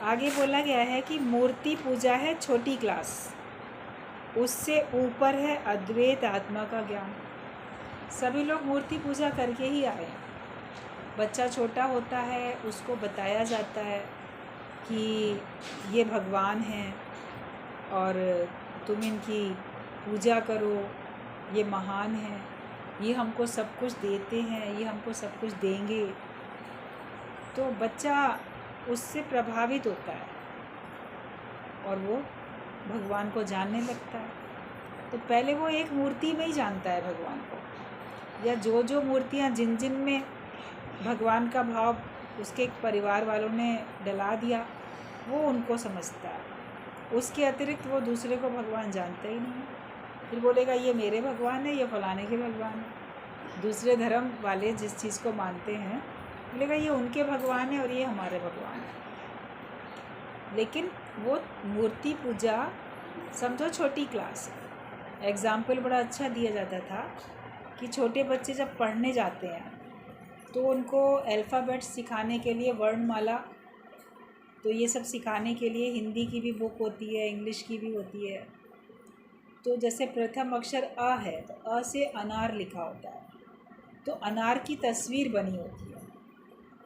आगे बोला गया है कि मूर्ति पूजा है छोटी क्लास, उससे ऊपर है अद्वैत आत्मा का ज्ञान। सभी लोग मूर्ति पूजा करके ही आए हैं। बच्चा छोटा होता है, उसको बताया जाता है कि ये भगवान हैं और तुम इनकी पूजा करो, ये महान हैं, ये हमको सब कुछ देते हैं, ये हमको सब कुछ देंगे। तो बच्चा उससे प्रभावित होता है और वो भगवान को जानने लगता है। तो पहले वो एक मूर्ति में ही जानता है भगवान को, या जो मूर्तियाँ जिन जिन में भगवान का भाव उसके परिवार वालों ने डला दिया, वो उनको समझता है। उसके अतिरिक्त वो दूसरे को भगवान जानता ही नहीं। फिर बोलेगा ये मेरे भगवान है, ये फलाने के भगवान है। दूसरे धर्म वाले जिस चीज़ को मानते हैं, बोलेगा ये उनके भगवान है और ये हमारे भगवान है। लेकिन वो मूर्ति पूजा समझो छोटी क्लास है। एग्ज़ाम्पल बड़ा अच्छा दिया जाता था कि छोटे बच्चे जब पढ़ने जाते हैं तो उनको अल्फ़ाबेट सिखाने के लिए वर्णमाला, तो ये सब सिखाने के लिए हिंदी की भी बुक होती है, इंग्लिश की भी होती है। तो जैसे प्रथम अक्षर अ है तो अ से अनार लिखा होता है, तो अनार की तस्वीर बनी होती है।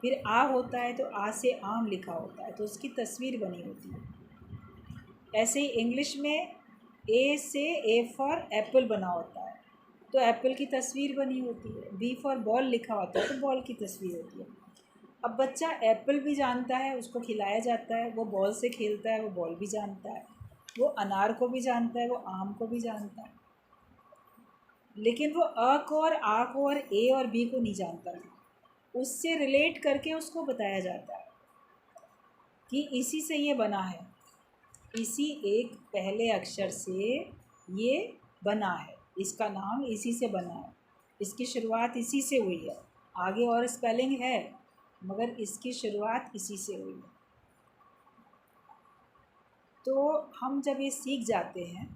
फिर आ होता है तो आ से आम लिखा होता है, तो उसकी तस्वीर बनी होती है। ऐसे ही इंग्लिश में ए से ए फॉर एप्पल बना होता है, तो एप्पल की तस्वीर बनी होती है। बी फॉर बॉल लिखा होता है तो बॉल की तस्वीर होती है। अब बच्चा एप्पल भी जानता है, उसको खिलाया जाता है, वो बॉल से खेलता है, वो बॉल भी जानता है, वो अनार को भी जानता है, वो आम को भी जानता है। लेकिन वो अ को और आ को और ए और बी को नहीं जानता था। उससे रिलेट करके उसको बताया जाता है कि इसी से ये बना है, इसी एक पहले अक्षर से ये बना है, इसका नाम इसी से बना है, इसकी शुरुआत इसी से हुई है। आगे और स्पेलिंग है मगर इसकी शुरुआत इसी से हुई है। तो हम जब ये सीख जाते हैं,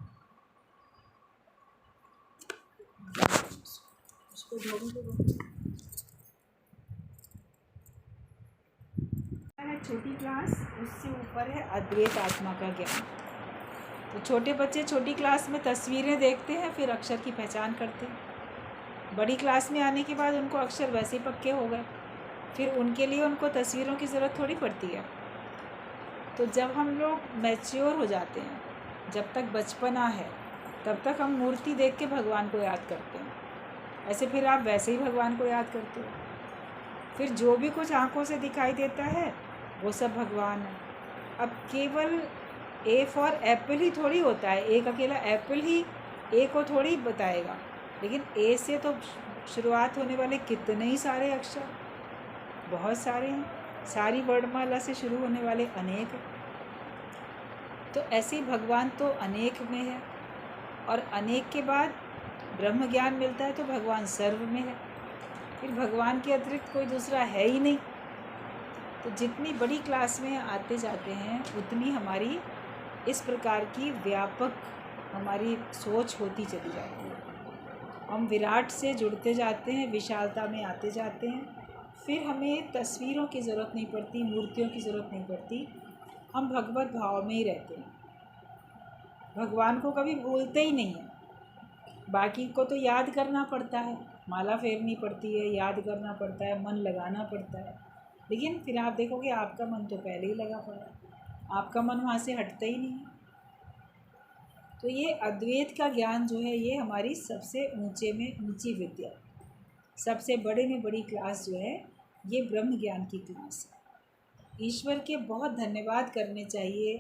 उसको छोटी क्लास, उससे ऊपर है अद्वैत आत्मा का ज्ञान। तो छोटे बच्चे छोटी क्लास में तस्वीरें देखते हैं, फिर अक्षर की पहचान करते हैं। बड़ी क्लास में आने के बाद उनको अक्षर वैसे ही पक्के हो गए, फिर उनके लिए उनको तस्वीरों की ज़रूरत थोड़ी पड़ती है। तो जब हम लोग मैच्योर हो जाते हैं, जब तक बचपना है तब तक हम मूर्ति देख के भगवान को याद करते हैं। ऐसे फिर आप वैसे ही भगवान को याद करते हो। फिर जो भी कुछ आँखों से दिखाई देता है वो सब भगवान है। अब केवल ए फॉर एप्पल ही थोड़ी होता है, एक अकेला एप्पल ही ए को थोड़ी बताएगा, लेकिन ए से तो शुरुआत होने वाले कितने ही सारे अक्षर, बहुत सारे हैं। सारी वर्णमाला से शुरू होने वाले अनेक। तो ऐसे ही भगवान तो अनेक में है, और अनेक के बाद ब्रह्म ज्ञान मिलता है तो भगवान सर्व में है। फिर भगवान के अतिरिक्त कोई दूसरा है ही नहीं। तो जितनी बड़ी क्लास में आते जाते हैं उतनी हमारी इस प्रकार की व्यापक हमारी सोच होती चली जाती है। हम विराट से जुड़ते जाते हैं, विशालता में आते जाते हैं। फिर हमें तस्वीरों की ज़रूरत नहीं पड़ती, मूर्तियों की ज़रूरत नहीं पड़ती, हम भगवत भाव में ही रहते हैं। भगवान को कभी भूलते ही नहीं हैं। बाकी को तो याद करना पड़ता है, माला फेरनी पड़ती है, याद करना पड़ता है, मन लगाना पड़ता है, लेकिन फिर आप देखोगे आपका मन तो पहले ही लगा पड़ा है, आपका मन वहाँ से हटता ही नहीं है। तो ये अद्वैत का ज्ञान जो है ये हमारी सबसे ऊंचे में ऊंची विद्या, सबसे बड़े में बड़ी क्लास जो है ये ब्रह्म ज्ञान की क्लास है। ईश्वर के बहुत धन्यवाद करने चाहिए,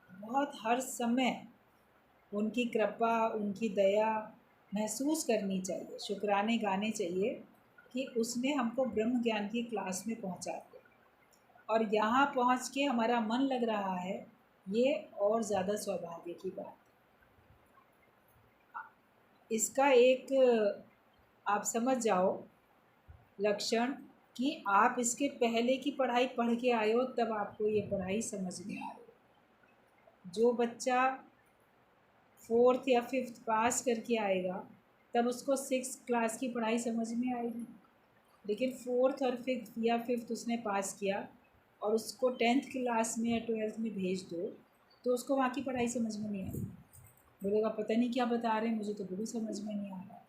बहुत हर समय उनकी कृपा, उनकी दया महसूस करनी चाहिए, शुक्राने गाने चाहिए कि उसने हमको ब्रह्म ज्ञान की क्लास में पहुंचा दिया, और यहाँ पहुँच के हमारा मन लग रहा है, ये और ज़्यादा सौभाग्य की बात। इसका एक आप समझ जाओ लक्षण कि आप इसके पहले की पढ़ाई पढ़ के आए हो तब आपको ये पढ़ाई समझ में आ रही। जो बच्चा 4th या 5th पास करके आएगा तब उसको 6th क्लास की पढ़ाई समझ में आएगी, लेकिन 4th और 5th या 5th उसने पास किया और उसको 10th क्लास में या 12th में भेज दो तो उसको वहाँ की पढ़ाई समझ में नहीं आएगी। बोलेगा पता नहीं क्या बता रहे हैं, मुझे तो बिल्कुल समझ में नहीं आ रहा,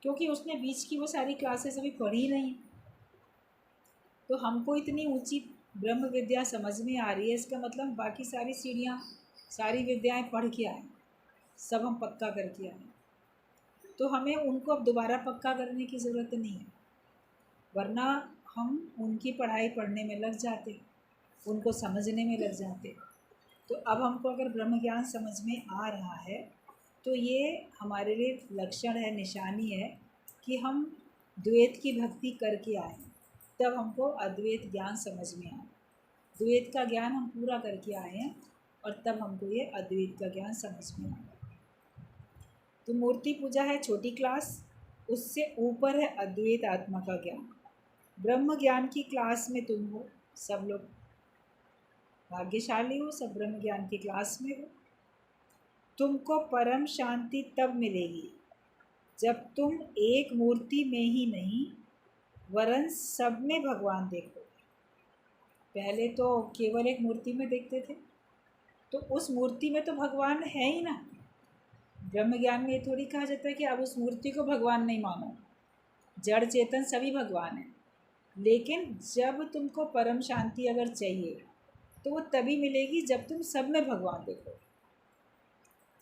क्योंकि उसने बीच की वो सारी क्लासेस अभी पढ़ी नहीं। तो हमको इतनी ऊंची ब्रह्म विद्या समझ में आ रही है, इसका मतलब बाकी सारी सीढ़ियाँ, सारी विद्याएं पढ़ के आए, सब हम पक्का करके आए, तो हमें उनको अब दोबारा पक्का करने की ज़रूरत नहीं है, वरना हम उनकी पढ़ाई पढ़ने में लग जाते, उनको समझने में लग जाते। तो अब हमको अगर ब्रह्म ज्ञान समझ में आ रहा है तो ये हमारे लिए लक्षण है, निशानी है कि हम द्वैत की भक्ति करके आए, तब हमको अद्वैत ज्ञान समझ में आए। द्वैत का ज्ञान हम पूरा करके आए हैं और तब हमको ये अद्वैत का ज्ञान समझ में आया। तो मूर्ति पूजा है छोटी क्लास, उससे ऊपर है अद्वैत आत्मा का ज्ञान। ब्रह्म ज्ञान की क्लास में तुम हो, सब लोग भाग्यशाली हो, सब ब्रह्म ज्ञान की क्लास में हो। तुमको परम शांति तब मिलेगी जब तुम एक मूर्ति में ही नहीं वरन सब में भगवान देखो। पहले तो केवल एक मूर्ति में देखते थे, तो उस मूर्ति में तो भगवान है ही ना। ब्रह्म ज्ञान में ये थोड़ी कहा जाता है कि अब उस मूर्ति को भगवान नहीं मानो, जड़ चेतन सभी भगवान है। लेकिन जब तुमको परम शांति अगर चाहिए तो वो तभी मिलेगी जब तुम सब में भगवान देखो,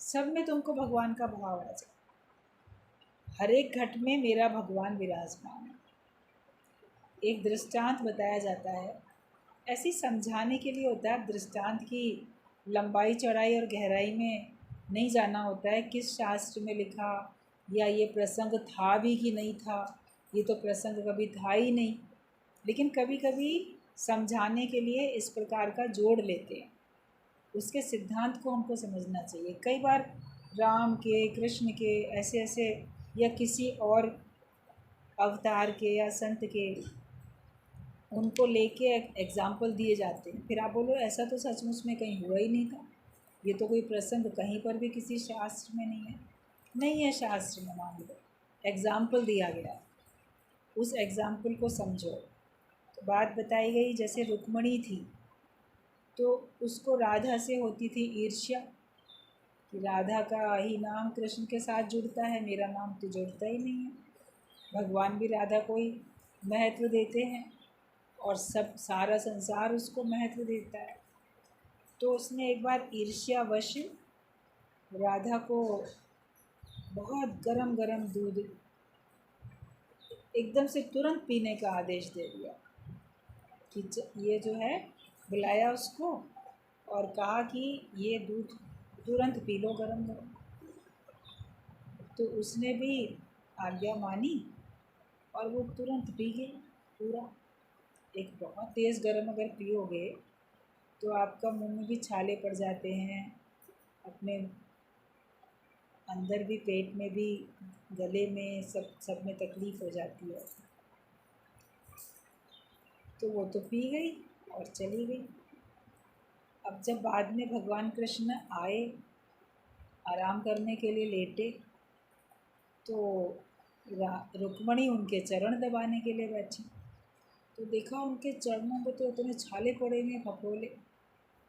सब में तुमको भगवान का भाव आ जाए। हर एक घट में मेरा भगवान विराजमान है। एक दृष्टांत बताया जाता है, ऐसी समझाने के लिए होता है, दृष्टांत की लंबाई चौड़ाई और गहराई में नहीं जाना होता है, किस शास्त्र में लिखा या ये प्रसंग था भी कि नहीं था, ये तो प्रसंग कभी था ही नहीं। लेकिन कभी कभी समझाने के लिए इस प्रकार का जोड़ लेते हैं, उसके सिद्धांत को हमको समझना चाहिए। कई बार राम के, कृष्ण के, ऐसे ऐसे या किसी और अवतार के या संत के, उनको लेके एग्जाम्पल दिए जाते हैं, फिर आप बोलो ऐसा तो सचमुच में कहीं हुआ ही नहीं था, ये तो कोई प्रसंग कहीं पर भी किसी शास्त्र में नहीं है। नहीं है शास्त्र में, मान लो एग्ज़ाम्पल दिया गया, उस एग्ज़ाम्पल को समझो। तो बात बताई गई, जैसे रुक्मणी थी तो उसको राधा से होती थी ईर्ष्या कि राधा का ही नाम कृष्ण के साथ जुड़ता है, मेरा नाम तो जुड़ता ही नहीं है। भगवान भी राधा को ही महत्व देते हैं और सब सारा संसार उसको महत्व देता है। तो उसने एक बार ईर्ष्यावश राधा को बहुत गरम गरम दूध एकदम से तुरंत पीने का आदेश दे दिया कि ये जो है, बुलाया उसको और कहा कि ये दूध तुरंत पी लो गरम गरम। तो उसने भी आज्ञा मानी और वो तुरंत पी गई पूरा। एक बहुत तेज़ गरम अगर पियोगे तो आपका मुंह में भी छाले पड़ जाते हैं, अपने अंदर भी, पेट में भी, गले में, सब में तकलीफ़ हो जाती है। तो वो तो पी गई और चली गई। अब जब बाद में भगवान कृष्ण आए, आराम करने के लिए लेटे, तो रुक्मणी उनके चरण दबाने के लिए बैठी, तो देखा उनके चरणों पे तो इतने छाले पड़े हुए, फफोले।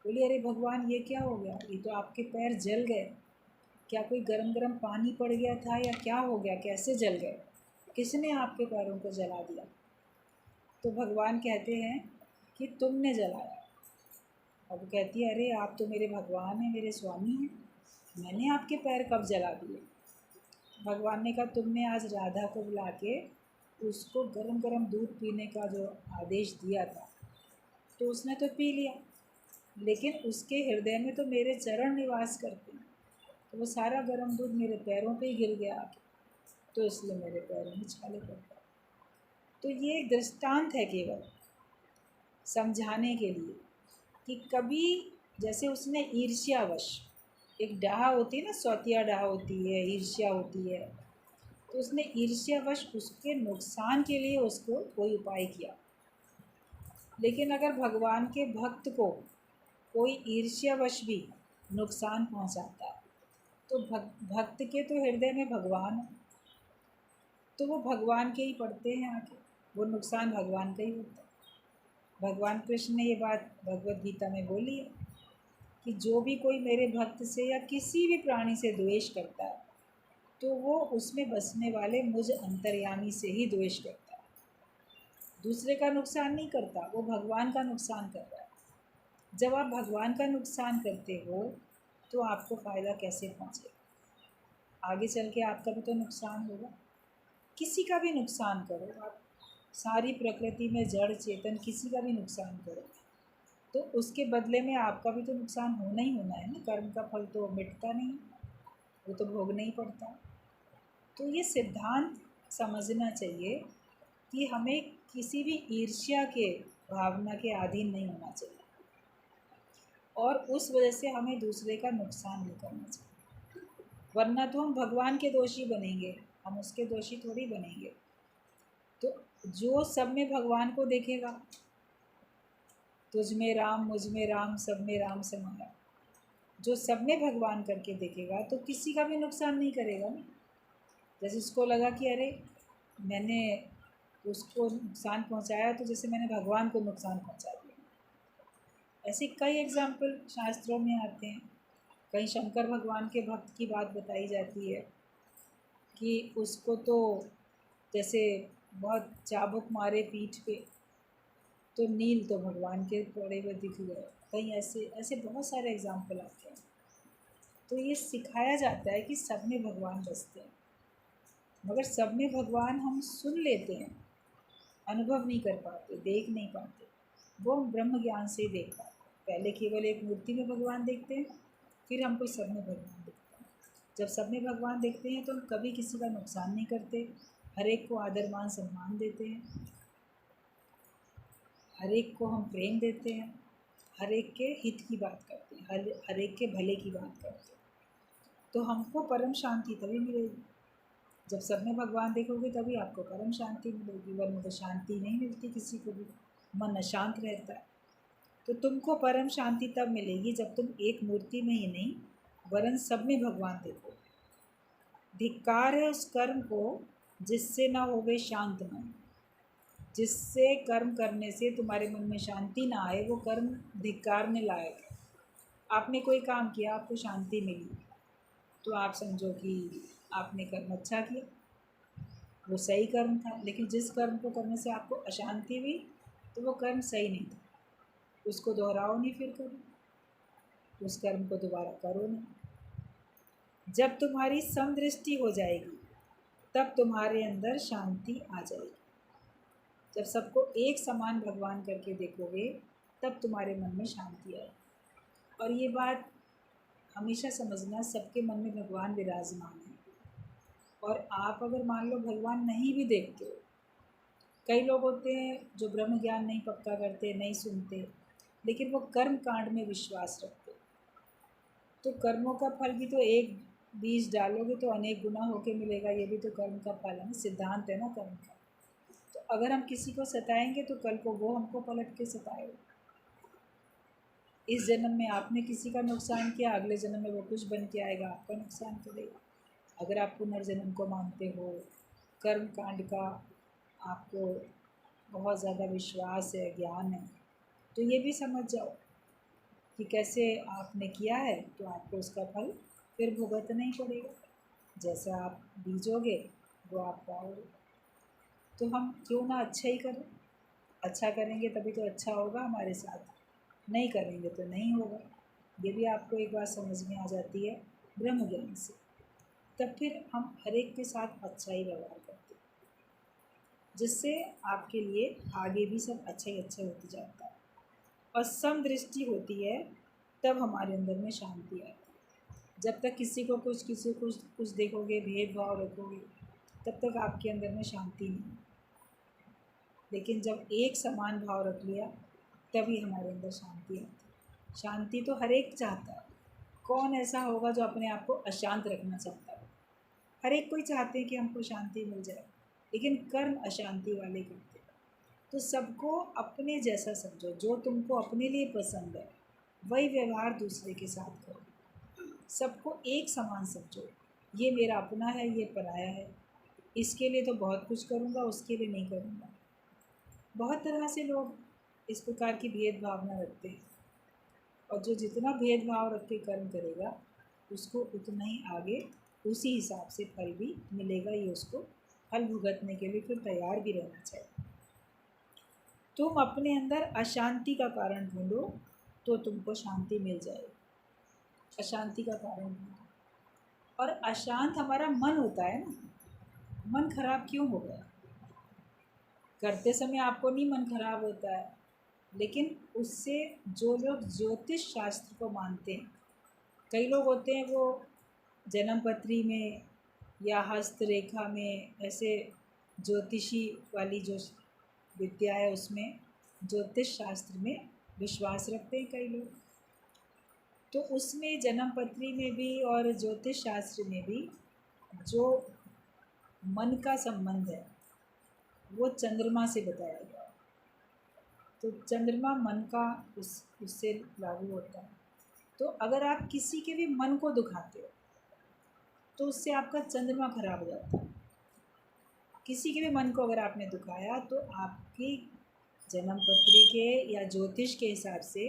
बोली अरे भगवान ये क्या हो गया, ये तो आपके पैर जल गए, क्या कोई गरम गरम पानी पड़ गया था या क्या हो गया, कैसे जल गए, किसने आपके पैरों को जला दिया। तो भगवान कहते हैं कि तुमने जलाया। अब वो कहती है अरे आप तो मेरे भगवान हैं, मेरे स्वामी हैं, मैंने आपके पैर कब जला दिए। भगवान ने कहा तुमने आज राधा को बुला के उसको गरम गरम दूध पीने का जो आदेश दिया था, तो उसने तो पी लिया, लेकिन उसके हृदय में तो मेरे चरण निवास करते हैं, तो वो सारा गरम दूध मेरे पैरों पे ही गिर गया आके, तो इसलिए मेरे पैरों में छाले पड़ गए। तो ये एक दृष्टांत है केवल समझाने के लिए कि कभी, जैसे उसने ईर्ष्यावश, एक डाह होती है ना, सौतिया डाह होती है, ईर्ष्या होती है, तो उसने ईर्ष्यावश उसके नुकसान के लिए उसको कोई उपाय किया। लेकिन अगर भगवान के भक्त को कोई ईर्ष्यावश भी नुकसान पहुंचाता है तो भक्त के तो हृदय में भगवान है, तो वो भगवान के ही पड़ते हैं आके, वो नुकसान भगवान का ही होता है। भगवान कृष्ण ने ये बात भगवद गीता में बोली है कि जो भी कोई मेरे भक्त से या किसी भी प्राणी से द्वेष करता है तो वो उसमें बसने वाले मुझ अंतर्यामी से ही द्वेष करता है, दूसरे का नुकसान नहीं करता, वो भगवान का नुकसान कर रहा है। जब आप भगवान का नुकसान करते हो तो आपको फ़ायदा कैसे पहुँचेगा? आगे चल के आपका भी तो नुकसान होगा। किसी का भी नुकसान करो आप, सारी प्रकृति में जड़ चेतन किसी का भी नुकसान करो तो उसके बदले में आपका भी तो नुकसान होना ही होना है ना। कर्म का फल तो मिटता नहीं, वो तो भोगना ही पड़ता है। तो ये सिद्धांत समझना चाहिए कि हमें किसी भी ईर्ष्या के भावना के अधीन नहीं होना चाहिए और उस वजह से हमें दूसरे का नुकसान नहीं करना चाहिए, वरना तो हम भगवान के दोषी बनेंगे, हम उसके दोषी थोड़ी बनेंगे। तो जो सब में भगवान को देखेगा, तुझ में राम मुझ में राम सब में राम समाया, जो सब में भगवान करके देखेगा तो किसी का भी नुकसान नहीं करेगा ना। जैसे उसको लगा कि अरे मैंने उसको नुकसान पहुंचाया तो जैसे मैंने भगवान को नुकसान पहुंचा दिया। ऐसे कई एग्जाम्पल शास्त्रों में आते हैं। कहीं शंकर भगवान के भक्त की बात बताई जाती है कि उसको तो जैसे बहुत चाबुक मारे पीठ पे तो नील तो भगवान के पड़े हुए दिख गए। कहीं ऐसे ऐसे बहुत सारे एग्जाम्पल आते हैं। तो ये सिखाया जाता है कि सब में भगवान बसते हैं, मगर सब में भगवान हम सुन लेते हैं, अनुभव नहीं कर पाते, देख नहीं पाते। वो हम ब्रह्म ज्ञान से ही देख पाते हैं। पहले केवल एक मूर्ति में भगवान देखते हैं, फिर हमको सब में भगवान दिखते हैं। जब सब में भगवान देखते हैं तो हम कभी किसी का नुकसान नहीं करते, हर एक को आदर मान सम्मान देते हैं, हर एक को हम प्रेम देते हैं, हर एक के हित की बात करते हैं, हर एक के भले की बात करते हैं। तो हमको परम शांति तभी मिलेगी जब सब में भगवान देखोगे, तभी आपको परम शांति मिलेगी, वरना तो शांति नहीं मिलती किसी को भी, मन अशांत रहता है। तो तुमको परम शांति तब मिलेगी जब तुम एक मूर्ति में ही नहीं वरन सब में भगवान देखो। धिक्कार है उस कर्म को जिससे ना होवे शांत मन। जिससे कर्म करने से तुम्हारे मन में शांति ना आए, वो कर्म धिक्कारने लायक है। आपने कोई काम किया, आपको शांति मिली, तो आप समझो कि आपने कर्म अच्छा किया, वो सही कर्म था। लेकिन जिस कर्म को करने से आपको अशांति हुई तो वो कर्म सही नहीं था, उसको दोहराओ नहीं, फिर करो उस कर्म को, दोबारा करो नहीं। जब तुम्हारी समदृष्टि हो जाएगी तब तुम्हारे अंदर शांति आ जाएगी। जब सबको एक समान भगवान करके देखोगे तब तुम्हारे मन में शांति आए। और ये बात हमेशा समझना, सबके मन में भगवान विराजमान है। और आप अगर मान लो भगवान नहीं भी देखते हो, कई लोग होते हैं जो ब्रह्म ज्ञान नहीं पक्का करते, नहीं सुनते, लेकिन वो कर्म कांड में विश्वास रखते। तो कर्मों का फल भी तो, एक बीज डालोगे तो अनेक गुना होके मिलेगा, ये भी तो कर्म का फल है ना, सिद्धांत है ना कर्म का। तो अगर हम किसी को सताएंगे तो कल को वो हमको पलट के सताएगा। इस जन्म में आपने किसी का नुकसान किया, अगले जन्म में वो कुछ बन के आएगा, आपका नुकसान करेगा। अगर आप पुनर्जन्म को मानते हो, कर्म कांड का आपको बहुत ज़्यादा विश्वास है, ज्ञान है, तो ये भी समझ जाओ कि कैसे आपने किया है तो आपको उसका फल फिर भुगतना ही पड़ेगा। जैसा आप बीजोगे वो आप पाओगे। तो हम क्यों ना अच्छा ही करें, अच्छा करेंगे तभी तो अच्छा होगा हमारे साथ, नहीं करेंगे तो नहीं होगा। ये भी आपको एक बात समझ में आ जाती है ब्रह्म ज्ञान से। तब फिर हम हर एक के साथ अच्छा ही व्यवहार करते हैं, जिससे आपके लिए आगे भी सब अच्छा ही अच्छा होते जाता है। और समदृष्टि होती है तब हमारे अंदर में शांति आती है। जब तक किसी को कुछ देखोगे, भेदभाव रखोगे, तब तक आपके अंदर में शांति नहीं। लेकिन जब एक समान भाव रख लिया तभी हमारे अंदर शांति आती है। शांति तो हर एक चाहता है, कौन ऐसा होगा जो अपने आप को अशांत रखना चाहता है? हर एक कोई चाहते हैं कि हमको शांति मिल जाए, लेकिन कर्म अशांति वाले करते हैं। तो सबको अपने जैसा समझो, जो तुमको अपने लिए पसंद है वही व्यवहार दूसरे के साथ करो। सबको एक समान समझो, ये मेरा अपना है, ये पराया है, इसके लिए तो बहुत कुछ करूँगा, उसके लिए नहीं करूँगा। बहुत तरह से लोग इस प्रकार की भेदभावना रखते हैं। और जो जितना भेदभाव रख के कर्म करेगा उसको उतना ही आगे उसी हिसाब से फल भी मिलेगा। ये उसको फल भुगतने के लिए फिर तैयार भी रहना चाहिए। तुम अपने अंदर अशांति का कारण ढूंढो तो तुमको शांति मिल जाएगी। अशांति का कारण ढूंढो। और अशांत हमारा मन होता है ना। मन खराब क्यों हो गया? करते समय आपको नहीं मन खराब होता है, लेकिन उससे जो लोग ज्योतिष शास्त्र को मानते हैं, कई लोग होते हैं वो जन्म पत्री में या हस्तरेखा में ऐसे ज्योतिषी वाली जो विद्या है उसमें ज्योतिष शास्त्र में विश्वास रखते हैं कई लोग। तो उसमें जन्म पत्री में भी और ज्योतिष शास्त्र में भी जो मन का संबंध है वो चंद्रमा से बताया गया। तो चंद्रमा मन का उससे लागू होता है। तो अगर आप किसी के भी मन को दुखाते हो तो उससे आपका चंद्रमा खराब हो जाता है। किसी के भी मन को अगर आपने दुखाया तो आपकी जन्म पत्री के या ज्योतिष के हिसाब से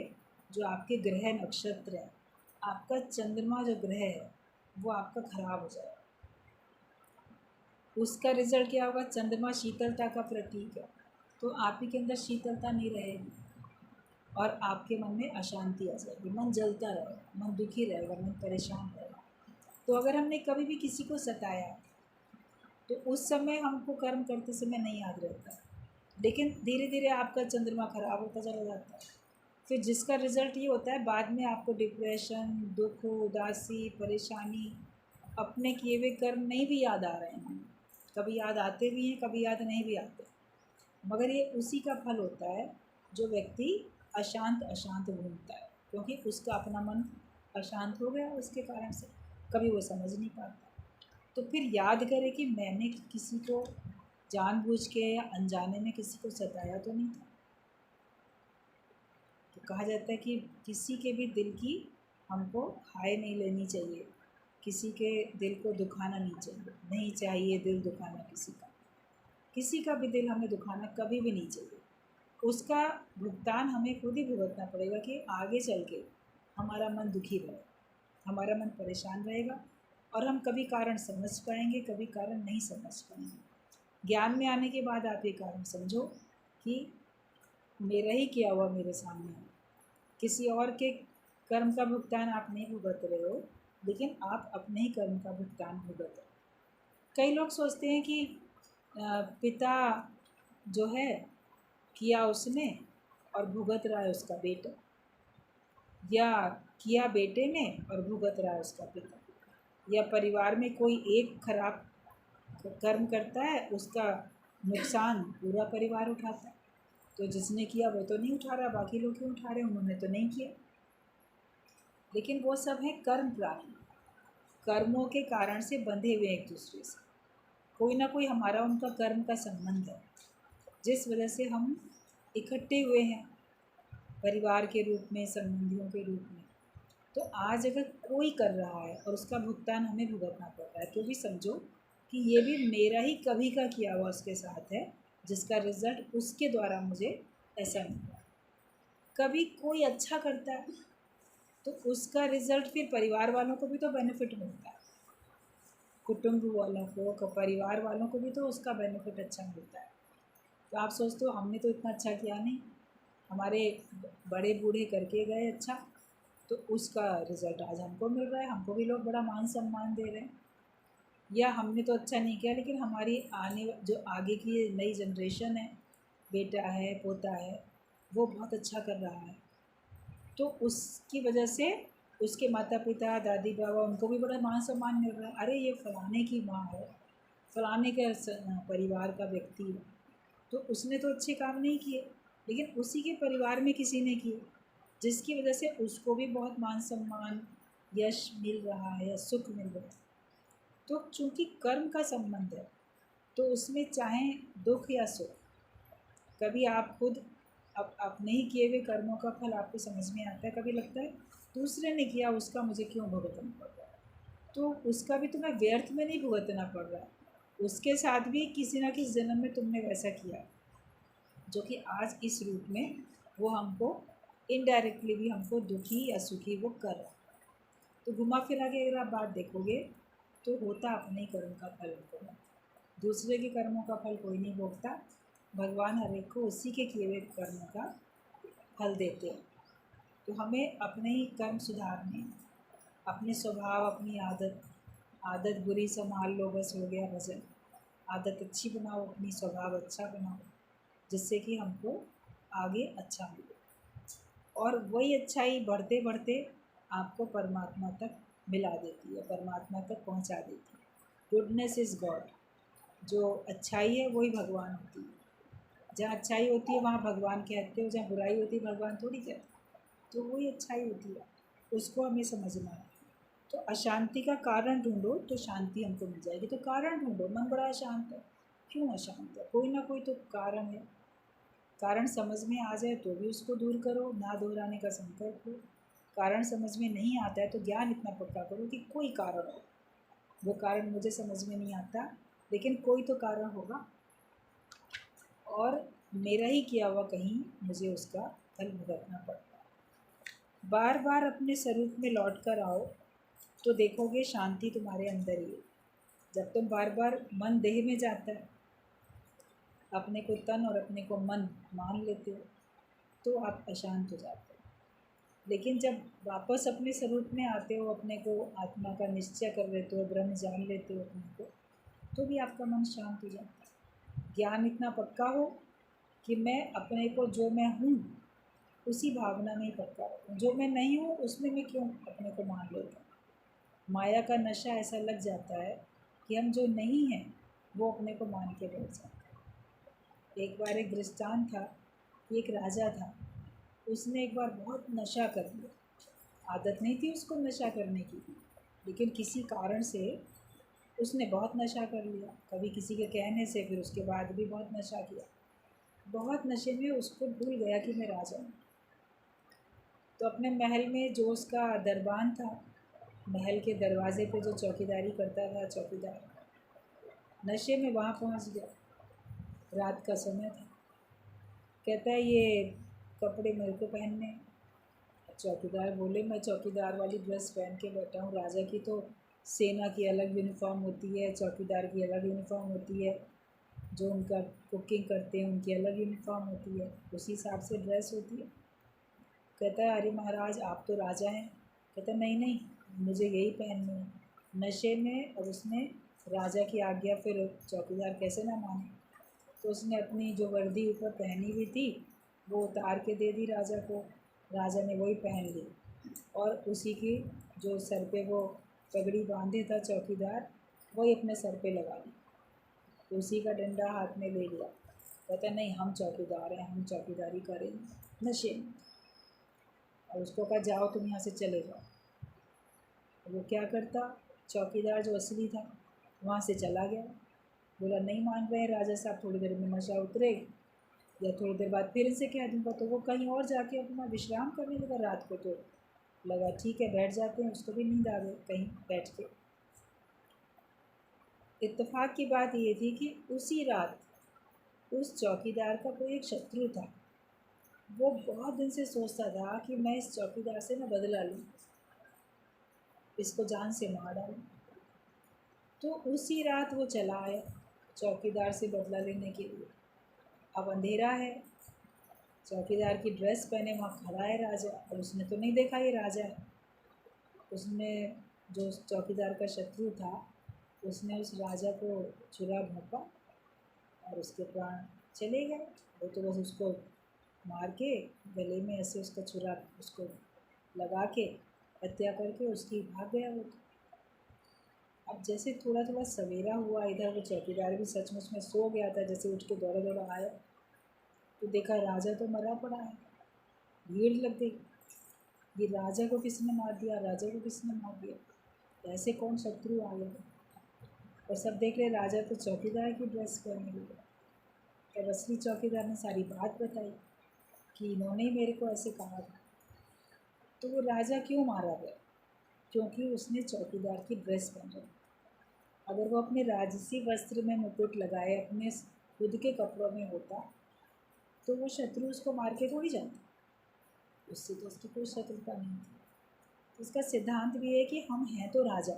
जो आपके ग्रह नक्षत्र है, आपका चंद्रमा जो ग्रह है वो आपका खराब हो जाएगा। उसका रिजल्ट क्या होगा? चंद्रमा शीतलता का प्रतीक है, तो आप ही के अंदर शीतलता नहीं रहेगी और आपके मन में अशांति आ जाएगी। मन जलता रहेगा, मन दुखी रहेगा, मन परेशान रहेगा। तो अगर हमने कभी भी किसी को सताया तो उस समय हमको कर्म करते समय नहीं याद रहता, लेकिन धीरे धीरे आपका चंद्रमा खराब होता चला जाता है। फिर जिसका रिज़ल्ट ये होता है बाद में आपको डिप्रेशन, दुख, उदासी, परेशानी, अपने किए हुए कर्म नहीं भी याद आ रहे हैं। कभी याद आते भी हैं, कभी याद नहीं भी आते, मगर ये उसी का फल होता है जो व्यक्ति अशांत अशांत घूमता है, क्योंकि उसका अपना मन अशांत हो गया उसके कारण से कभी वो समझ नहीं पाता। तो फिर याद करे कि मैंने किसी को जानबूझ के या अनजाने में किसी को सताया तो नहीं था। तो कहा जाता है कि किसी के भी दिल की हमको हाय नहीं लेनी चाहिए, किसी के दिल को दुखाना नहीं चाहिए दिल दुखाना किसी का भी दिल हमें दुखाना कभी भी नहीं चाहिए। उसका भुगतान हमें खुद ही भुगतना पड़ेगा कि आगे चल के हमारा मन दुखी रहेगा, हमारा मन परेशान रहेगा और हम कभी कारण समझ पाएंगे, कभी कारण नहीं समझ पाएंगे। ज्ञान में आने के बाद आप ये कारण समझो कि मेरा ही किया हुआ मेरे सामने है। किसी और के कर्म का भुगतान आप नहीं भुगत रहे हो, लेकिन आप अपने ही कर्म का भुगतान भुगत रहे हो। कई लोग सोचते हैं कि पिता जो है किया उसने और भुगत रहा है उसका बेटा, या किया बेटे ने और भुगत रहा है उसका पिता, या परिवार में कोई एक खराब कर्म करता है उसका नुकसान पूरा परिवार उठाता है। तो जिसने किया वो तो नहीं उठा रहा, बाकी लोग क्यों उठा रहे हैं? उन्होंने तो नहीं किया। लेकिन वो सब है कर्म प्राणी, कर्मों के कारण से बंधे हुए एक दूसरे से, कोई ना कोई हमारा उनका कर्म का संबंध है जिस वजह से हम इकट्ठे हुए हैं परिवार के रूप में, संबंधियों के रूप में। तो आज अगर कोई कर रहा है और उसका भुगतान हमें भुगतना पड़ रहा है तो भी समझो कि ये भी मेरा ही कभी का किया हुआ उसके साथ है, जिसका रिज़ल्ट उसके द्वारा मुझे ऐसा मिला। कभी कोई अच्छा करता है तो उसका रिज़ल्ट फिर परिवार वालों को भी तो बेनिफिट मिलता है, कुटुंब वालों को, परिवार वालों को भी तो उसका बेनिफिट अच्छा मिलता है। तो आप सोचते हो हमने तो इतना अच्छा किया नहीं, हमारे बड़े बूढ़े करके गए अच्छा, तो उसका रिज़ल्ट आज हमको मिल रहा है, हमको भी लोग बड़ा मान सम्मान दे रहे हैं। या हमने तो अच्छा नहीं किया लेकिन हमारी जो आगे की नई जनरेशन है, बेटा है, पोता है, वो बहुत अच्छा कर रहा है, तो उसकी वजह से उसके माता पिता, दादी बाबा, उनको भी बड़ा मान सम्मान मिल रहा है। अरे ये फलाने की माँ है, फलाने के परिवार का व्यक्ति है, तो उसने तो अच्छे काम नहीं किए, लेकिन उसी के परिवार में किसी ने किए, जिसकी वजह से उसको भी बहुत मान सम्मान, यश मिल रहा है या सुख मिल रहा है। तो चूँकि कर्म का संबंध है तो उसमें चाहे दुख या सुख, कभी आप खुद अपने ही किए हुए कर्मों का फल आपको समझ में आता है, कभी लगता है दूसरे ने किया उसका मुझे क्यों भुगतना पड़ रहा है। तो उसका भी तुम्हें व्यर्थ में नहीं भुगतना पड़ रहा है, उसके साथ भी किसी न किसी जन्म में तुमने वैसा किया जो कि आज इस रूप में वो हमको इनडायरेक्टली भी हमको दुखी या सुखी वो कर रहा है। तो घुमा फिरा के अगर आप बात देखोगे तो होता अपने ही कर्म का फल होता है, दूसरे के कर्मों का फल कोई नहीं भोगता। भगवान हर एक को उसी के किए हुए कर्मों का फल देते हैं। तो हमें अपने ही कर्म सुधारने, अपने स्वभाव, अपनी आदत, आदत बुरी संभाल लो बस हो गया भजन। आदत अच्छी बनाओ, अपनी स्वभाव अच्छा बनाओ, जिससे कि हमको आगे अच्छा मिले, और वही अच्छाई बढ़ते बढ़ते आपको परमात्मा तक मिला देती है, परमात्मा तक पहुंचा देती है। Goodness is God. जो अच्छाई है वही भगवान होती है। जहाँ अच्छाई होती है वहाँ भगवान कहते हो, जहाँ बुराई होती है भगवान थोड़ी कहते। तो वही अच्छाई होती है, उसको हमें समझना है। तो अशांति का कारण ढूंढो तो शांति हमको मिल जाएगी। तो कारण ढूंढो, मन बड़ा अशांत है, क्यों अशांत है? कोई ना कोई तो कारण है। कारण समझ में आ जाए तो भी उसको दूर करो, ना दोहराने का संकल्प लो। कारण समझ में नहीं आता है तो ज्ञान इतना पक्का करो कि कोई कारण हो, वो कारण मुझे समझ में नहीं आता, लेकिन कोई तो कारण होगा और मेरा ही किया हुआ कहीं मुझे उसका फल भुगतना पड़ता है। बार बार अपने स्वरूप में लौट कर आओ तो देखोगे शांति तुम्हारे अंदर ही है। जब तुम बार बार मन देह में जाता है, अपने को तन और अपने को मन मान लेते हो, तो आप अशांत हो जाते हो। लेकिन जब वापस अपने स्वरूप में आते हो, अपने को आत्मा का निश्चय कर लेते हो, ब्रह्म जान लेते हो अपने को, तो भी आपका मन शांत हो जाता है। ज्ञान इतना पक्का हो कि मैं अपने को जो मैं हूँ उसी भावना में ही पक्का हूँ, जो मैं नहीं हूँ उसमें मैं क्यों अपने को मान लेता हूँ। माया का नशा ऐसा लग जाता है कि हम जो नहीं हैं वो अपने को मान के बैठ जाते हैं। एक बार एक दृष्टांत था कि एक राजा था, उसने एक बार बहुत नशा कर लिया। आदत नहीं थी उसको नशा करने की, लेकिन किसी कारण से उसने बहुत नशा कर लिया, कभी किसी के कहने से, फिर उसके बाद भी बहुत नशा किया। बहुत नशे में उसको भूल गया कि मैं राजा हूँ। तो अपने महल में जो उसका दरबान था, महल के दरवाजे पे जो चौकीदारी करता था चौकीदार, नशे में वहाँ पहुँच गया। रात का समय था। कहता है ये कपड़े मेरे को पहनने हैं। चौकीदार बोले मैं चौकीदार वाली ड्रेस पहन के बैठा हूँ, राजा की तो सेना की अलग यूनिफॉर्म होती है, चौकीदार की अलग यूनिफॉर्म होती है, जो उनका कुकिंग करते हैं उनकी अलग यूनिफॉर्म होती है, उसी हिसाब से ड्रेस होती है। कहता है अरे महाराज आप तो राजा हैं। कहता है नहीं नहीं, मुझे यही पहननी है। नशे में, और उसने राजा की आज्ञा फिर चौकीदार कैसे ना माने। तो उसने अपनी जो वर्दी ऊपर पहनी हुई थी वो उतार के दे दी राजा को। राजा ने वही पहन ली, और उसी की जो सर पे वो पगड़ी बांधे था चौकीदार, वही अपने सर पे लगा ली। तो उसी का डंडा हाथ में ले लिया। कहता नहीं हम चौकीदार हैं, हम चौकीदारी करेंगे नशे में। और उसको कहा जाओ तुम यहाँ से चले जाओ। वो क्या करता, चौकीदार जो असली था वहाँ से चला गया। बोला नहीं मान रहे राजा साहब, थोड़ी देर में नशा उतरे या थोड़ी देर बाद फिर इनसे कह दूँगा। तो वो कहीं और जाके अपना विश्राम करने लगा। रात को तो लगा ठीक है बैठ जाते हैं, उसको भी नींद आ गई कहीं बैठ के। इत्तेफाक की बात ये थी कि उसी रात उस चौकीदार का कोई एक शत्रु था। वो बहुत दिन से सोचता था कि मैं इस चौकीदार से ना बदला लूँ, इसको जान से मार डालूँ। तो उसी रात वो चला आया चौकीदार से बदला लेने के लिए। अब अंधेरा है, चौकीदार की ड्रेस पहने वहाँ खड़ा है राजा, और उसने तो नहीं देखा ये राजा है। उसने, जो उस चौकीदार का शत्रु था, उसने उस राजा को छुरा भोंका और उसके प्राण चले गए। वो तो बस उसको मार के गले में ऐसे उसका छुरा उसको लगा के हत्या करके उसकी भाग गया वो तो। अब जैसे थोड़ा थोड़ा सवेरा हुआ, इधर वो चौकीदार भी सचमुच में सो गया था। जैसे उठ के दौड़ा दौड़ा आया तो देखा राजा तो मरा पड़ा है। भीड़ लग गई, ये राजा को किसने मार दिया, राजा को किसने मार दिया, ऐसे कौन शत्रु आ गया। और सब देख रहे राजा तो चौकीदार की ड्रेस पहने हुए। तब असली चौकीदार ने सारी बात बताई कि इन्होंने ही मेरे को ऐसे कहा था। तो वो राजा क्यों मारा गया, क्योंकि उसने चौकीदार की ड्रेस पहन रखी। अगर वो अपने राजसी वस्त्र में मुकुट लगाए अपने खुद के कपड़ों में होता तो वो शत्रु उसको मार के थोड़ी जाता। उससे तो उसकी कोई शत्रुता नहीं थी। तो इसका सिद्धांत भी है कि हम हैं तो राजा,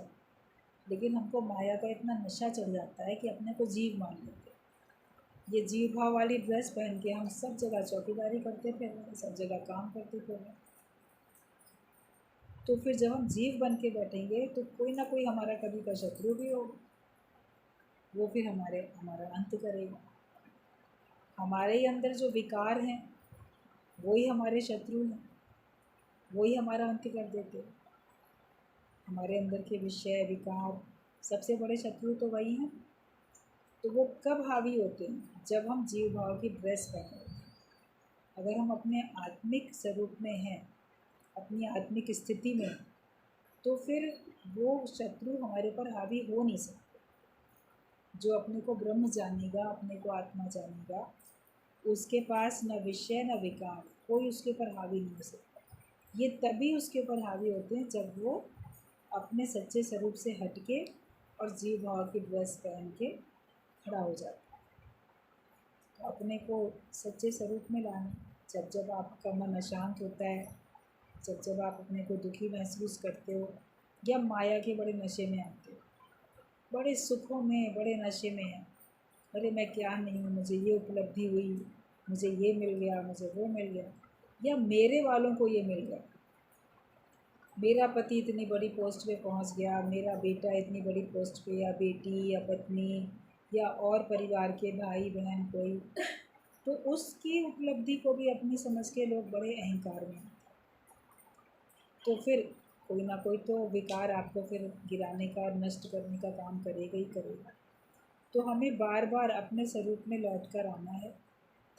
लेकिन हमको माया का इतना नशा चढ़ जाता है कि अपने को जीव मान लेते हैं। ये जीव भाव वाली ड्रेस पहन के हम सब जगह चौकीदारी करते फिर रहे हैं, सब जगह काम करते फिर रहे हैं। तो फिर जब हम जीव बन के बैठेंगे तो कोई ना कोई हमारा कभी का शत्रु भी होगा, वो फिर हमारा अंत करेगा। हमारे ही अंदर जो विकार हैं वही हमारे शत्रु हैं, वही हमारा अंत कर देते हैं। हमारे अंदर के विषय विकार सबसे बड़े शत्रु तो वही हैं। तो वो कब हावी होते हैं? जब हम जीव भाव की ड्रेस पहने होते हैं। अगर हम अपने आत्मिक स्वरूप में हैं, अपनी आत्मिक स्थिति में, तो फिर वो शत्रु हमारे ऊपर हावी हो नहीं सकते। जो अपने को ब्रह्म जानेगा, अपने को आत्मा जानेगा, उसके पास न विषय न विकार, कोई उसके ऊपर हावी नहीं हो सकता। ये तभी उसके ऊपर हावी होते हैं जब वो अपने सच्चे स्वरूप से हटके और जीव भाव की ड्रेस पहन के खड़ा हो जाता है। तो अपने को सच्चे स्वरूप में लाना। जब जब आपका मन अशांत होता है, जब जब आप अपने को दुखी महसूस करते हो या माया के बड़े नशे में आते हो, बड़े सुखों में बड़े नशे में हैं, अरे मैं क्या नहीं हूँ, मुझे ये उपलब्धि हुई, मुझे ये मिल गया, मुझे वो मिल गया, या मेरे वालों को ये मिल गया, मेरा पति इतनी बड़ी पोस्ट पे पहुंच गया, मेरा बेटा इतनी बड़ी पोस्ट पे, या बेटी या पत्नी या और परिवार के भाई बहन कोई, तो उसकी उपलब्धि को भी अपनी समझ के लोग बड़े अहंकार में हैं। तो फिर कोई ना कोई तो विकार आपको फिर गिराने का, नष्ट करने का काम करेगा ही करेगा। तो हमें बार बार अपने स्वरूप में लौट कर आना है,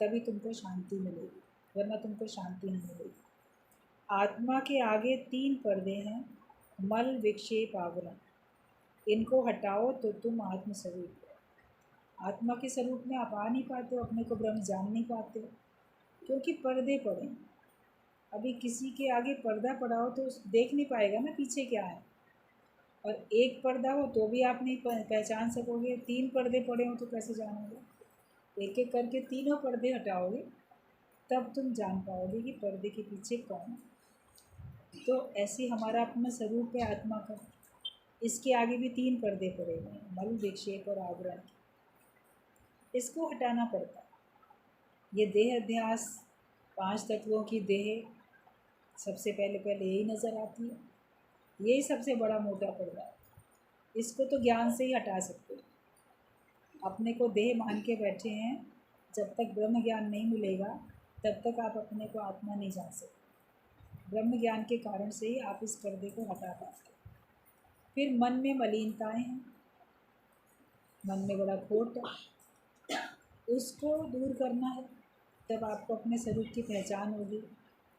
तभी तुमको शांति मिलेगी, वरना तुमको शांति नहीं मिलेगी। आत्मा के आगे 3 पर्दे हैं, मल विक्षेप आवरण। इनको हटाओ तो तुम आत्म स्वरूप हो। आत्मा के स्वरूप में आप आ नहीं पाते हो, अपने को ब्रह्म जान नहीं पाते हो, क्योंकि पर्दे पड़े हैं। अभी किसी के आगे पर्दा पड़ा हो तो देख नहीं पाएगा ना पीछे क्या है, और एक पर्दा हो तो भी आप नहीं पहचान सकोगे। 3 पर्दे पड़े हो तो कैसे जानोगे? एक एक करके तीनों पर्दे हटाओगे तब तुम जान पाओगे कि पर्दे के पीछे कौन है। तो ऐसे हमारा अपना स्वरूप है आत्मा का, इसके आगे भी 3 पर्दे पड़े हुए हैं, मल विक्षेप और आवरण। इसको हटाना पड़ता है। ये देह अध्यास, 5 तत्वों की देह सबसे पहले यही नज़र आती है, यही सबसे बड़ा मोटा पर्दा है। इसको तो ज्ञान से ही हटा सकते हो। अपने को देह मान के बैठे हैं, जब तक ब्रह्म ज्ञान नहीं मिलेगा तब तक आप अपने को आत्मा नहीं जान सकते। ब्रह्म ज्ञान के कारण से ही आप इस पर्दे को हटा पाते। फिर मन में मलिनताएं हैं, मन में बड़ा खोट है, उसको दूर करना है। तब आपको अपने स्वरूप की पहचान होगी,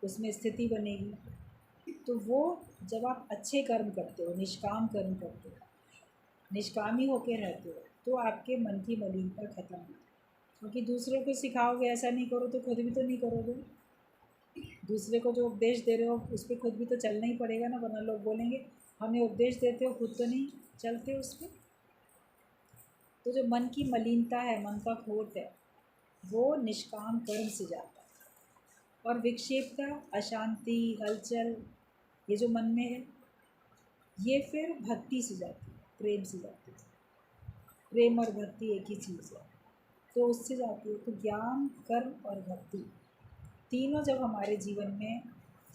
उसमें स्थिति बनेगी। तो वो जब आप अच्छे कर्म करते हो, निष्काम कर्म करते हो, निष्कामी होकर रहते हो, तो आपके मन की मलिनता खत्म होती है। क्योंकि दूसरों को सिखाओगे ऐसा नहीं करो तो खुद भी तो नहीं करोगे। दूसरे को जो उपदेश दे रहे हो उस पर खुद भी तो चलना ही पड़ेगा ना, वरना लोग बोलेंगे हमें उपदेश देते हो, खुद तो नहीं चलते उस पर। तो जो मन की मलिनता है, मन का खोट है, वो निष्काम कर्म से जाता है। और विक्षेपता, अशांति, हलचल, ये जो मन में है, ये फिर भक्ति से जाती है, प्रेम से जाती है। प्रेम और भक्ति एक ही चीज़ है, तो उससे जाती है। तो ज्ञान, कर्म और भक्ति तीनों जब हमारे जीवन में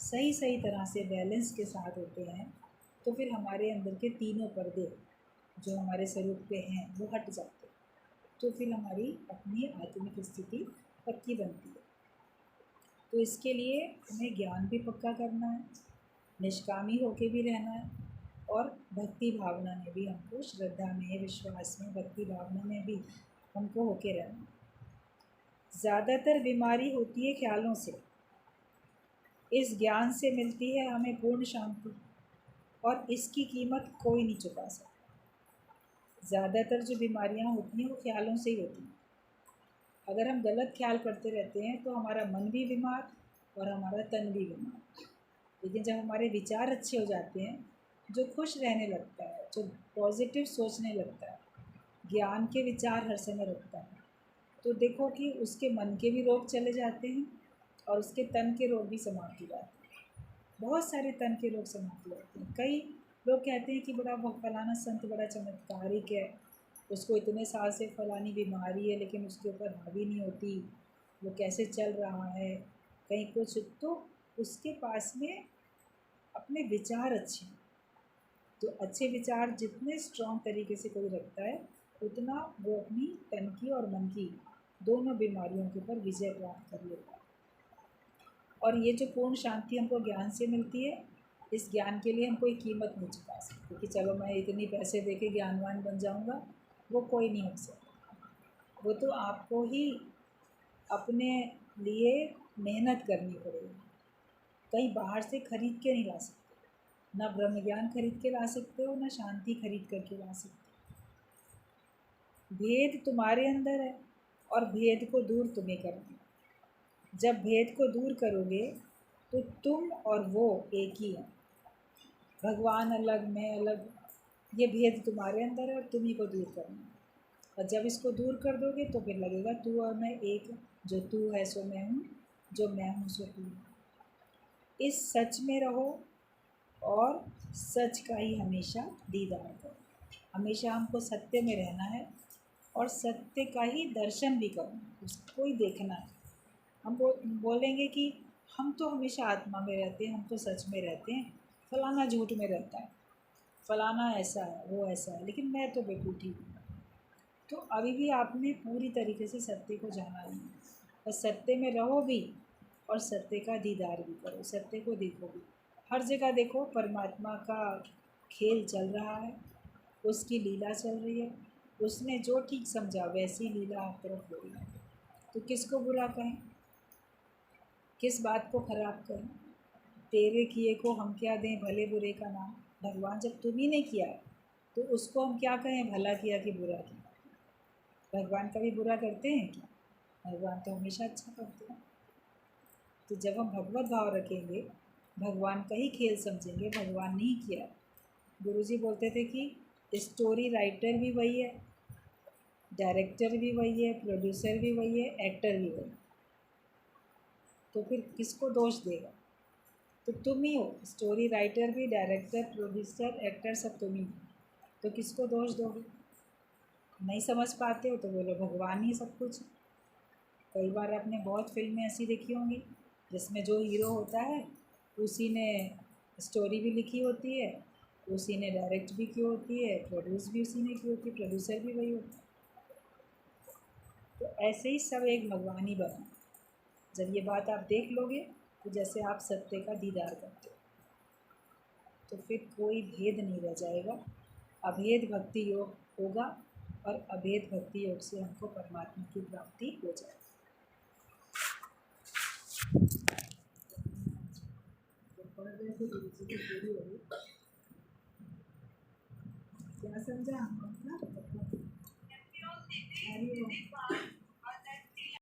सही सही तरह से बैलेंस के साथ होते हैं, तो फिर हमारे अंदर के तीनों पर्दे जो हमारे स्वरूप पे हैं वो हट जाते हैं। तो फिर हमारी अपनी आत्मिक स्थिति पक्की बनती है। तो इसके लिए हमें ज्ञान भी पक्का करना है, निष्कामी होके भी रहना है, और भक्ति भावना में भी हमको, श्रद्धा में, विश्वास में, भक्ति भावना में भी हमको होके रहना है। ज़्यादातर बीमारी होती है ख्यालों से, इस ज्ञान से मिलती है हमें पूर्ण शांति, और इसकी कीमत कोई नहीं चुका सकता। ज़्यादातर जो बीमारियां होती हैं वो ख्यालों से ही होती हैं। अगर हम गलत ख्याल करते रहते हैं तो हमारा मन भी बीमार और हमारा तन भी बीमार। लेकिन जब हमारे विचार अच्छे हो जाते हैं, जो खुश रहने लगता है, जो पॉजिटिव सोचने लगता है, ज्ञान के विचार हर समय रखता है, तो देखो कि उसके मन के भी रोग चले जाते हैं और उसके तन के रोग भी समाप्त हो जाते हैं। बहुत सारे तन के रोग समाप्त हो जाते हैं। कई लोग कहते हैं कि बड़ा वो फलाना संत बड़ा चमत्कारिक है, उसको इतने साल से फलानी बीमारी है लेकिन उसके ऊपर हावी नहीं होती, वो कैसे चल रहा है, कहीं कुछ। तो उसके पास में अपने विचार अच्छे हैं। तो अच्छे विचार जितने स्ट्रॉन्ग तरीके से कोई रखता है, उतना वो अपनी तन की और मन की दोनों बीमारियों के ऊपर विजय प्राप्त कर लेता है। और ये जो पूर्ण शांति हमको ज्ञान से मिलती है, इस ज्ञान के लिए हम कोई कीमत नहीं चुका सकते कि चलो मैं इतनी पैसे दे के ज्ञानवान बन जाऊंगा। वो कोई नहीं हो सकता। वो तो आपको ही अपने लिए मेहनत करनी पड़ेगी। कहीं बाहर से खरीद के नहीं ला सकते। ना ब्रह्म ज्ञान खरीद के ला सकते हो, ना शांति खरीद करके ला सकते हो। भेद तुम्हारे अंदर है और भेद को दूर तुम्हें करना है। जब भेद को दूर करोगे तो तुम और वो एक ही है। भगवान अलग, मैं अलग, ये भेद तुम्हारे अंदर है और तुम ही को दूर करना है। और जब इसको दूर कर दोगे तो फिर लगेगा तू और मैं एक, जो तू है सो मैं हूँ, जो मैं हूँ सो तू है। इस सच में रहो और सच का ही हमेशा दीदार करो। हमेशा हमको सत्य में रहना है और सत्य का ही दर्शन भी करना है, उसको ही देखना है। हम बोलेंगे कि हम तो हमेशा आत्मा में रहते हैं, हम तो सच में रहते हैं, फलाना झूठ में रहता है, फलाना ऐसा है, वो ऐसा है, लेकिन मैं तो बिल्कुल ठीक हूँ। तो अभी भी आपने पूरी तरीके से सत्य को जाना नहीं है। और सत्य में रहो भी और सत्य का दीदार भी करो, सत्य को देखो भी। हर जगह देखो परमात्मा का खेल चल रहा है, उसकी लीला चल रही है। उसने जो ठीक समझा वैसी लीला आप तरफ हो रही है। तो किसको बुरा कहें, किस बात को खराब करें? तेरे किए को हम क्या दें भले बुरे का नाम। भगवान जब तुम ही ने किया है तो उसको हम क्या कहें, भला किया कि बुरा किया? भगवान कभी बुरा करते हैं क्या? भगवान तो हमेशा अच्छा करते हैं। तो जब हम भगवत भाव रखेंगे, भगवान का ही खेल समझेंगे, भगवान ने ही किया। गुरुजी बोलते थे कि स्टोरी राइटर भी वही है, डायरेक्टर भी वही है, प्रोड्यूसर भी वही है, एक्टर भी वही है। तो फिर किसको दोष देगा? तो तुम ही हो, स्टोरी राइटर भी, डायरेक्टर, प्रोड्यूसर, एक्टर सब तुम ही हो। तो किसको दोष दोगे? नहीं समझ पाते हो तो बोलो भगवान ही सब कुछ। कई बार आपने बहुत फिल्में ऐसी देखी होंगी जिसमें जो हीरो होता है उसी ने स्टोरी भी लिखी होती है, उसी ने डायरेक्ट भी की होती है, प्रोड्यूस भी उसी ने की होती है, प्रोड्यूसर भी वही होता है। तो ऐसे ही सब एक भगवान ही बना। जब ये बात आप देख लोगे तो जैसे आप सत्य का दीदार करते हो, तो फिर कोई भेद नहीं रह जाएगा। अभेद भक्ति योग होगा और अभेद भक्ति योग से हमको परमात्मा की प्राप्ति हो जाएगी। पढ़ रहे थे गुरु जी की पूरी हो गई। क्या समझा हम अपना? हरिओम।